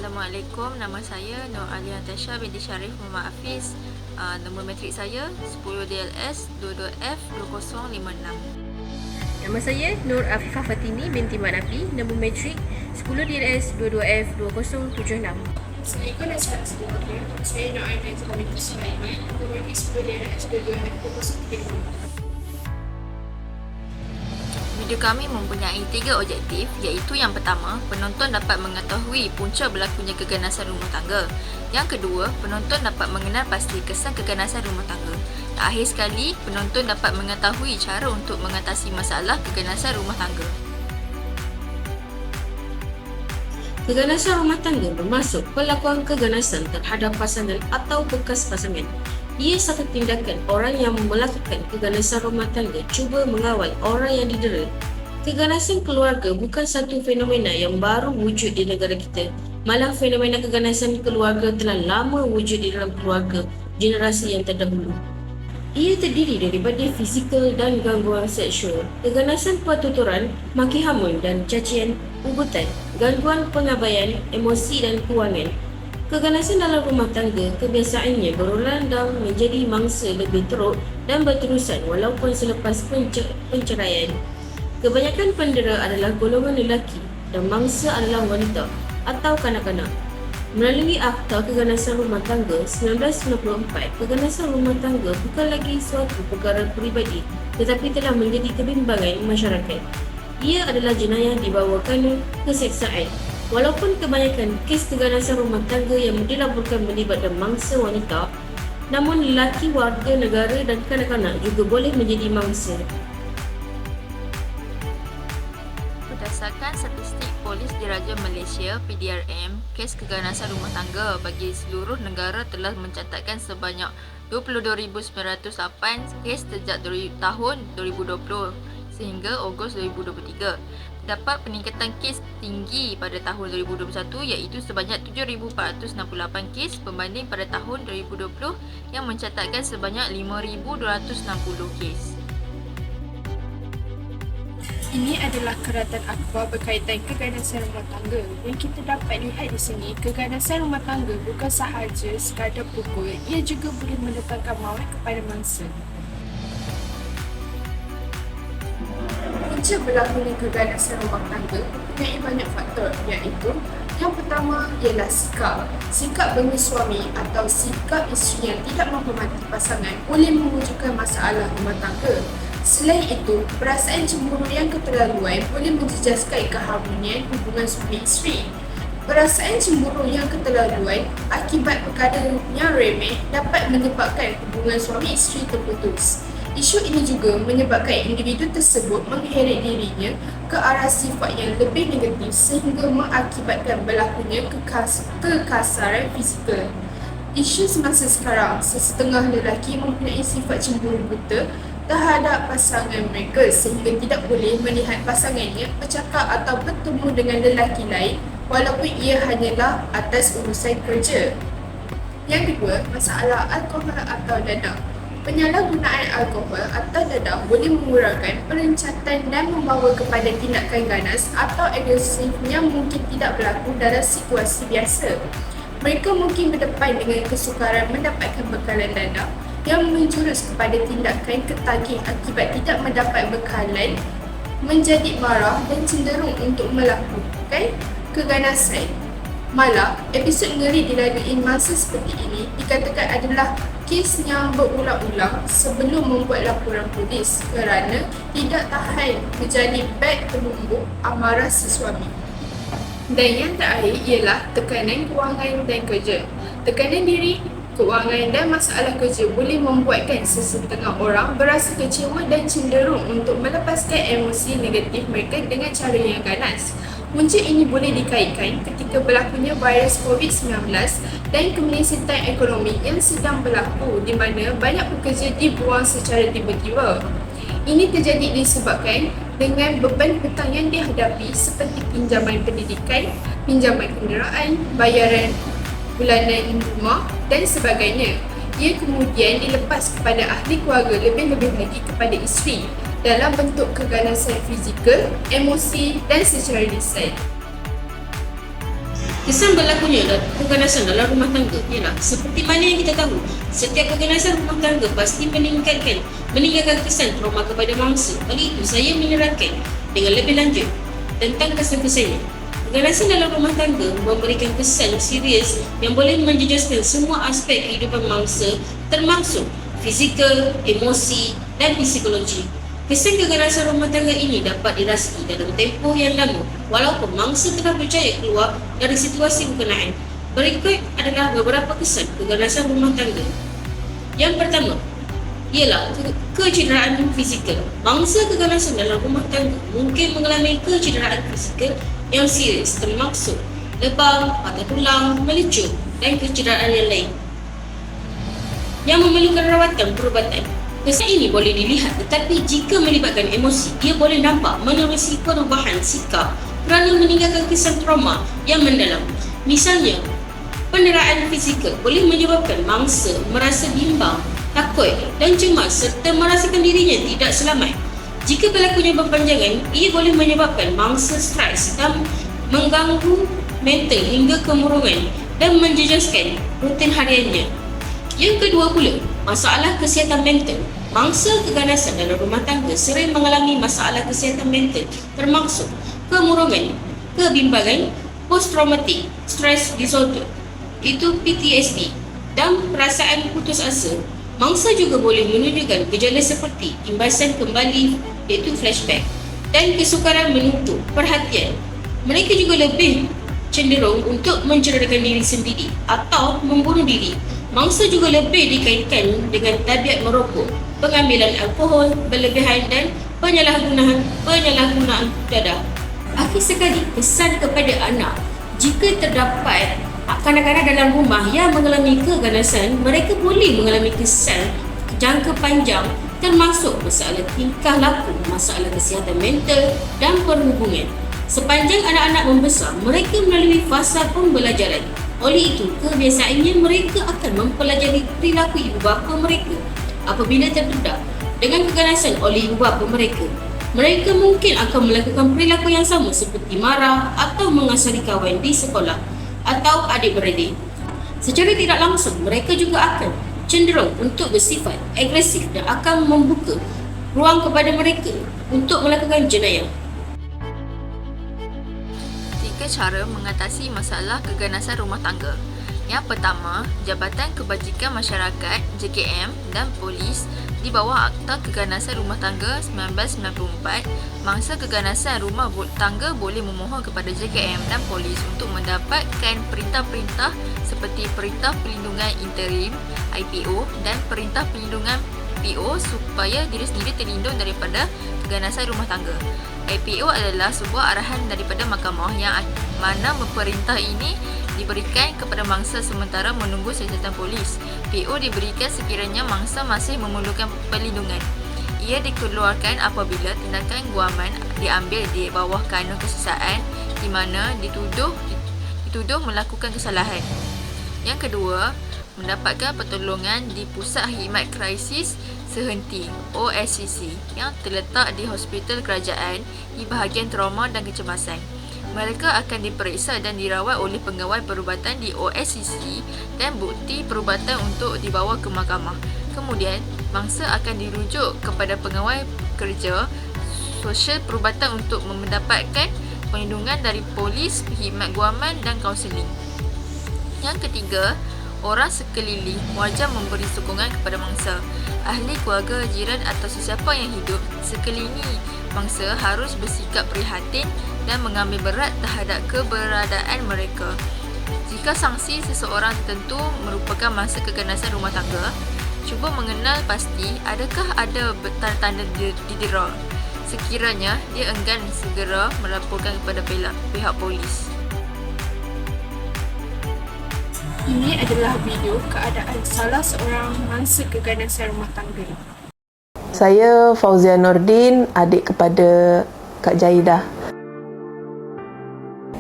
Assalamualaikum, nama saya Nur Alia Tasha binti Syarif Muhammad Hafiz. Nombor matrik saya 10DLS 22F2056. Nama saya Nur Afifah Fatini binti Mat Nafi, nombor matrik 10DLS 22F2076. Assalamualaikum dan selamat sejahtera. Saya Nur Aina binti Sulaiman, nombor matrik 10DLS 22F2035. Video kami mempunyai 3 objektif, iaitu yang pertama, penonton dapat mengetahui punca berlakunya keganasan rumah tangga. Yang kedua, penonton dapat mengenal pasti kesan keganasan rumah tangga. Dan akhir sekali, penonton dapat mengetahui cara untuk mengatasi masalah keganasan rumah tangga. Keganasan rumah tangga bermaksud pelakuan keganasan terhadap pasangan atau bekas pasangan. Ia satu tindakan orang yang melakukan keganasan rumah tangga cuba mengawal orang yang didera. Keganasan keluarga bukan satu fenomena yang baru wujud di negara kita. Malah fenomena keganasan keluarga telah lama wujud di dalam keluarga generasi yang terdahulu. Ia terdiri daripada fizikal dan gangguan seksual, keganasan pertuturan, maki hamun dan cacian, ugutan, gangguan pengabaian, emosi dan kewangan. Keganasan dalam rumah tangga kebiasaannya berulang dan menjadi mangsa lebih teruk dan berterusan walaupun selepas penceraian. Kebanyakan pendera adalah golongan lelaki dan mangsa adalah wanita atau kanak-kanak. Melalui Akta Keganasan Rumah Tangga 1994, keganasan rumah tangga bukan lagi suatu perkara peribadi tetapi telah menjadi kebimbangan masyarakat. Ia adalah jenayah di bawah kanun keseksaan. Walaupun kebanyakan kes keganasan rumah tangga yang dilaporkan melibatkan mangsa wanita, namun lelaki, warga negara dan kanak-kanak juga boleh menjadi mangsa. Berdasarkan statistik Polis Diraja Malaysia (PDRM), kes keganasan rumah tangga bagi seluruh negara telah mencatatkan sebanyak 22,908 kes sejak tahun 2020 sehingga Ogos 2023. Terdapat peningkatan kes tinggi pada tahun 2021 iaitu sebanyak 7,468 kes berbanding pada tahun 2020 yang mencatatkan sebanyak 5,260 kes. Ini adalah keratan akhbar berkaitan keganasan rumah tangga. Yang kita dapat lihat di sini, keganasan rumah tangga bukan sahaja sekadar pukul, ia juga boleh mendatangkan maut kepada mangsa. Punca berlakunya keganasan rumah tangga mempunyai banyak faktor, iaitu yang pertama ialah sikap bagi suami atau sikap isteri yang tidak menghormati pasangan boleh mewujudkan masalah rumah tangga. Selain itu, perasaan cemburu yang keterlaluan boleh menjejaskan keharmonian hubungan suami isteri. Perasaan cemburu yang keterlaluan akibat perkara yang remeh dapat menyebabkan hubungan suami isteri terputus. Isu ini juga menyebabkan individu tersebut mengheret dirinya ke arah sifat yang lebih negatif sehingga mengakibatkan berlakunya kekasaran fizikal. Isu semasa sekarang, sesetengah lelaki mempunyai sifat cemburu buta terhadap pasangan mereka sehingga tidak boleh melihat pasangannya bercakap atau bertemu dengan lelaki lain walaupun ia hanyalah atas urusan kerja. Yang kedua, masalah alkohol atau dadah. Penyalahgunaan alkohol atau dadah boleh mengurangkan perencatan dan membawa kepada tindakan ganas atau agresif yang mungkin tidak berlaku dalam situasi biasa. Mereka mungkin berdepan dengan kesukaran mendapatkan bekalan dadah yang menjurus kepada tindakan ketagih akibat tidak mendapat bekalan, menjadi marah dan cenderung untuk melakukan keganasan. Malah, episod ngeri dilalui masa seperti ini dikatakan adalah kes yang berulang-ulang sebelum membuat laporan polis kerana tidak tahan menjadi beg penumbuk amarah si suami. Dan yang terakhir ialah tekanan kewangan dan kerja. Tekanan diri, kewangan dan masalah kerja boleh membuatkan sesetengah orang berasa kecewa dan cenderung untuk melepaskan emosi negatif mereka dengan cara yang ganas. Punca ini boleh dikaitkan ketika berlakunya virus COVID-19 dan kemelesetan ekonomi yang sedang berlaku di mana banyak pekerja dibuang secara tiba-tiba. Ini terjadi disebabkan dengan beban hutang yang dihadapi seperti pinjaman pendidikan, pinjaman kenderaan, bayaran bulanan rumah dan sebagainya. Ia kemudian dilepas kepada ahli keluarga, lebih-lebih lagi kepada isteri dalam bentuk keganasan fizikal, emosi dan secara lisan. Kesan berlakunya keganasan dalam rumah tangga ialah seperti mana yang kita tahu, setiap keganasan rumah tangga pasti meninggalkan kesan trauma kepada mangsa. Oleh itu, saya menerangkan dengan lebih lanjut tentang kesan-kesannya. Keganasan dalam rumah tangga memberikan kesan serius yang boleh menjejaskan semua aspek kehidupan mangsa, termasuk fizikal, emosi dan psikologi. Kesan keganasan rumah tangga ini dapat dirasai dalam tempoh yang lama walaupun mangsa telah berjaya keluar dari situasi berkenaan. Berikut adalah beberapa kesan keganasan rumah tangga. Yang pertama ialah kecederaan fizikal. Mangsa keganasan dalam rumah tangga mungkin mengalami kecederaan fizikal yang serius, termasuk lebam, patah tulang, melecur dan kecederaan yang lain yang memerlukan rawatan perubatan. Kesan ini boleh dilihat, tetapi jika melibatkan emosi, ia boleh nampak menerusi perubahan sikap kerana meninggalkan kesan trauma yang mendalam. Misalnya, penderaan fizikal boleh menyebabkan mangsa merasa bimbang, takut dan cemas serta merasakan dirinya tidak selamat. Jika berlakunya berpanjangan, ia boleh menyebabkan mangsa stres dan mengganggu mental hingga kemurungan dan menjejaskan rutin hariannya. Yang kedua pula, masalah kesihatan mental. Mangsa keganasan dalam rumah tangga sering mengalami masalah kesihatan mental, termasuk kemurungan, kebimbangan, post-traumatic stress disorder, itu PTSD, dan perasaan putus asa. Mangsa juga boleh menunjukkan gejala seperti imbasan kembali, iaitu flashback, dan kesukaran menuntut perhatian. Mereka juga lebih cenderung untuk mencederakan diri sendiri atau membunuh diri. Mangsa juga lebih dikaitkan dengan tabiat merokok, pengambilan alkohol berlebihan dan penyalahgunaan dadah. Akhir sekali, kesan kepada anak. Jika terdapat kanak-kanak dalam rumah yang mengalami keganasan, mereka boleh mengalami kesan jangka panjang, termasuk masalah tingkah laku, masalah kesihatan mental dan perhubungan. Sepanjang anak-anak membesar, mereka melalui fasa pembelajaran. Oleh itu, kebiasaannya mereka akan mempelajari perilaku ibu bapa mereka. Apabila terdedah dengan keganasan oleh ibu bapa mereka, mereka mungkin akan melakukan perilaku yang sama seperti marah atau mengasari kawan di sekolah atau adik-beradik. Secara tidak langsung, mereka juga akan cenderung untuk bersifat agresif dan akan membuka ruang kepada mereka untuk melakukan jenayah. Cara mengatasi masalah keganasan rumah tangga. Yang pertama, Jabatan Kebajikan Masyarakat JKM dan Polis di bawah Akta Keganasan Rumah Tangga 1994, mangsa keganasan rumah tangga boleh memohon kepada JKM dan Polis untuk mendapatkan perintah-perintah seperti Perintah Perlindungan Interim IPO dan Perintah Perlindungan PO supaya diri sendiri terlindung daripada keganasan rumah tangga. IPO adalah sebuah arahan daripada mahkamah yang mana perintah ini diberikan kepada mangsa sementara menunggu siasatan polis. PO diberikan sekiranya mangsa masih memerlukan perlindungan. Ia dikeluarkan apabila tindakan guaman diambil di bawah kanun kesesaan di mana dituduh melakukan kesalahan. Yang kedua, mendapatkan pertolongan di Pusat Khidmat Krisis Sehenti OSCC yang terletak di Hospital Kerajaan di bahagian trauma dan kecemasan. Mereka akan diperiksa dan dirawat oleh pengawal perubatan di OSCC dan bukti perubatan untuk dibawa ke mahkamah. Kemudian, mangsa akan dirujuk kepada pengawal kerja sosial perubatan untuk mendapatkan perlindungan dari polis, khidmat guaman dan kaunseling. Yang ketiga, orang sekeliling wajar memberi sokongan kepada mangsa. Ahli keluarga, jiran atau sesiapa yang hidup sekelilingi mangsa harus bersikap prihatin dan mengambil berat terhadap keberadaan mereka. Jika sanksi seseorang tertentu merupakan mangsa keganasan rumah tangga, cuba mengenal pasti adakah ada tanda-tanda didera. Sekiranya dia enggan segera melaporkan kepada pihak polis. Ini adalah video keadaan salah seorang mangsa keganasan rumah tangga. Saya Fauzia Nordin, adik kepada Kak Jahidah.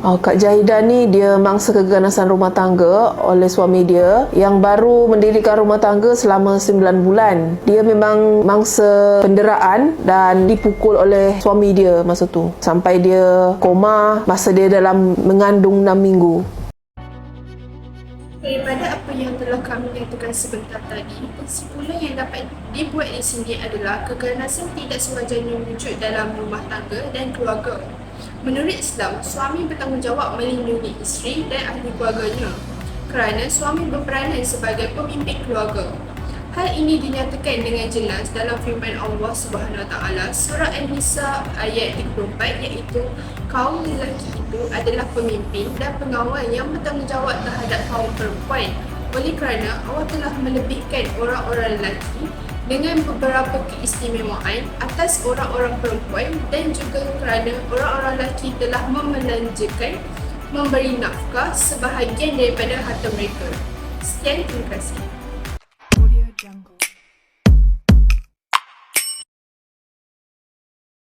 Kak Jahidah ni dia mangsa keganasan rumah tangga oleh suami dia yang baru mendirikan rumah tangga selama 9 bulan. Dia memang mangsa penderaan dan dipukul oleh suami dia masa tu. Sampai dia koma masa dia dalam mengandung 6 minggu. Daripada apa yang telah kami nyatakan sebentar tadi, kesimpulan yang dapat dibuat di sini adalah keganasan tidak sewajarnya wujud dalam rumah tangga dan keluarga. Menurut Islam, suami bertanggungjawab melindungi isteri dan ahli keluarganya kerana suami berperanan sebagai pemimpin keluarga. Hal ini dinyatakan dengan jelas dalam firman Allah SWT surah An-Nisa ayat 34 iaitu kaum lelaki itu adalah pemimpin dan pengawal yang bertanggungjawab terhadap kaum perempuan. Oleh kerana Allah telah melebihkan orang-orang lelaki dengan beberapa keistimewaan atas orang-orang perempuan dan juga kerana orang-orang lelaki telah memelanjakan memberi nafkah sebahagian daripada harta mereka. Sekian, terima kasih. Audio Jungle.